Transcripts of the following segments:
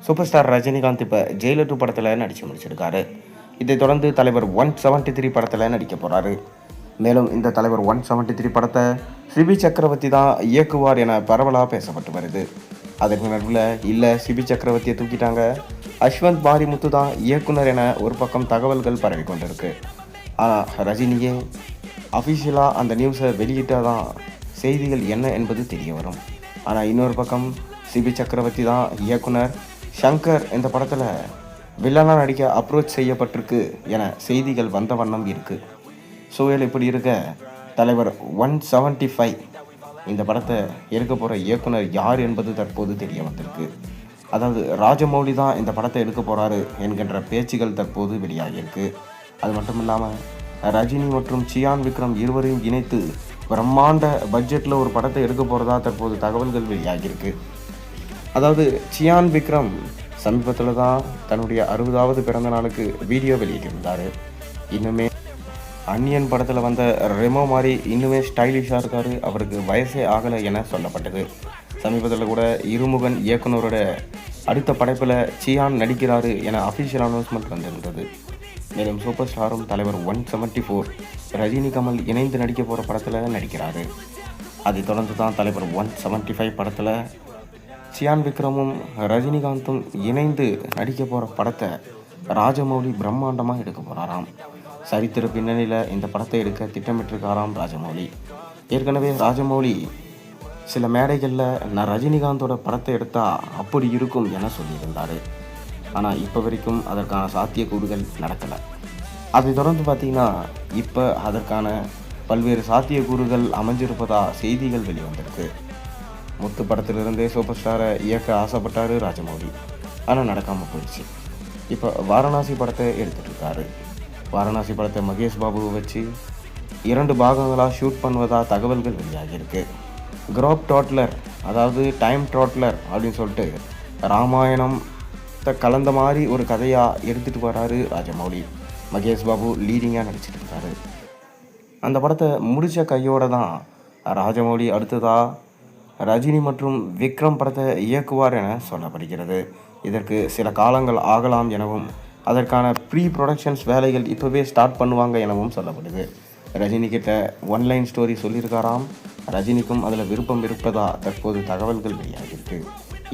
Super star Rajinikanth இப்போ Jailer 2 படத்தில் நடித்து முடிச்சிருக்காரு. இதைத் தொடர்ந்து தலைவர் 173 படத்தில் நடிக்க போகிறாரு. மேலும் இந்த தலைவர் 173 படத்தை சிபி சக்கரவர்த்தி தான் இயக்குவார் என பரவலாக பேசப்பட்டு வருது. அதற்கு நடுவில் இல்லை சிபி சக்கரவர்த்தியை தூக்கிட்டாங்க, அஸ்வந்த் மாரிமுத்து தான் இயக்குனர் என ஒரு பக்கம் தகவல்கள் பரவி கொண்டிருக்கு. ஆனால் ரஜினியே அஃபிஷியலாக அந்த நியூஸை வெளியிட்டால் தான் செய்திகள் என்ன என்பது தெரிய வரும். ஆனால் இன்னொரு பக்கம் சிபி சக்கரவர்த்தி தான் இயக்குனர், ஷங்கர் இந்த படத்தில் வில்லனாக நடிக்க அப்ரோச் செய்யப்பட்டிருக்கு என செய்திகள் வந்த வண்ணம் இருக்குது. சூழல் இப்படி இருக்க தலைவர் 175 இந்த படத்தை எடுக்க போகிற இயக்குனர் யார் என்பது தற்போது தெரிய வந்திருக்கு. அதாவது ராஜமௌலி தான் இந்த படத்தை எடுக்க போகிறாரு என்கின்ற பேச்சுகள் தற்போது வெளியாகியிருக்கு. அது மட்டும் இல்லாமல் ரஜினி மற்றும் சியான் விக்ரம் இருவரையும் இணைத்து பிரம்மாண்ட பட்ஜெட்டில் ஒரு படத்தை எடுக்க போகிறதா தற்போது தகவல்கள் வெளியாகியிருக்கு. அதாவது சியான் விக்ரம் சமீபத்தில் தான் தன்னுடைய 60வது பிறந்த நாளுக்கு வீடியோ வெளியிட்டிருந்தார். இன்னுமே அன்னியன் படத்தில் வந்த ரெமோ மாதிரி இன்னுமே ஸ்டைலிஷாக இருக்கார், அவருக்கு வயசே ஆகலை என சொல்லப்பட்டது. சமீபத்தில் கூட இருமுகன் இயக்குனரோட அடுத்த படைப்பில் சியான் நடிக்கிறாரு என அஃபிஷியல் அனௌன்ஸ்மெண்ட் வந்திருந்தது. மேலும் சூப்பர் ஸ்டாரும் தலைவர் 174 ரஜினி கமல் இணைந்து நடிக்க போகிற படத்தில் நடிக்கிறாரு. அதைத் தொடர்ந்து தான் தலைவர் 175 படத்தில் சியான் விக்ரமும் ரஜினிகாந்தும் இணைந்து நடிக்க போகிற படத்தை ராஜமௌலி பிரம்மாண்டமாக எடுக்க போகிறாராம். சரித்திர பின்னணியில் இந்த படத்தை எடுக்க திட்டமிட்டிருக்காராம் ராஜமௌலி. ஏற்கனவே ராஜமௌலி சில மேடைகளில் நான் ரஜினிகாந்தோட படத்தை எடுத்தால் அப்படி இருக்கும் என சொல்லியிருந்தார். ஆனால் இப்போ வரைக்கும் அதற்கான சாத்தியக்கூறுகள் நடக்கலை. அதை தொடர்ந்து பார்த்திங்கன்னா இப்போ அதற்கான பல்வேறு சாத்தியக்கூறுகள் அமைஞ்சிருப்பதா செய்திகள் வெளிவந்திருக்கு. முத்து படத்திலிருந்தே சூப்பர் ஸ்டாரை இயக்க ஆசைப்பட்டார் ராஜமௌலி, ஆனால் நடக்காமல் போயிடுச்சு. இப்போ வாரணாசி படத்தை எடுத்துகிட்டு இருக்காரு. வாரணாசி படத்தை மகேஷ் பாபுவை வச்சு 2 பாகங்களாக ஷூட் பண்ணுவதாக தகவல்கள் வெளியாகியிருக்கு. கிராப் டாட்லர், அதாவது டைம் ட்ராட்லர் அப்படின்னு சொல்லிட்டு ராமாயணத்தை கலந்த மாதிரி ஒரு கதையாக எடுத்துகிட்டு வராரு ராஜமௌலி. மகேஷ் பாபு லீடிங்காக நடிச்சிட்டு இருக்காரு. அந்த படத்தை முடித்த கையோடு தான் ராஜமௌலி அடுத்ததாக ரஜினி மற்றும் விக்ரம் படத்தை இயக்குவார் என சொல்லப்படுகிறது. இதற்கு சில காலங்கள் ஆகலாம் எனவும் அதற்கான ப்ரீ ப்ரொடக்ஷன்ஸ் வேலைகள் இப்போவே ஸ்டார்ட் பண்ணுவாங்க எனவும் சொல்லப்படுது. ரஜினி கிட்ட ஒன்லைன் ஸ்டோரி சொல்லியிருக்காராம். ரஜினிக்கும் அதில் விருப்பம் இருப்பதா தற்போது தகவல்கள் வெளியாகிருக்கு.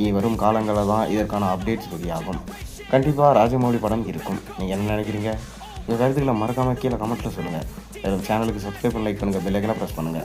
இனி வரும் காலங்களில் தான் இதற்கான அப்டேட்ஸ் வெளியாகும். கண்டிப்பாக ராஜமௌலி படம் இருக்கும். நீங்கள் என்ன நினைக்கிறீங்க? உங்கள் கருத்துக்களை மறக்காமல் கீழே கமெண்ட்டில் சொல்லுங்கள். சேனலுக்கு சப்ஸ்கிரைப் பண்ணி லைக் பண்ணுங்கள், பெல் ஐகானை ப்ரெஸ் பண்ணுங்கள்.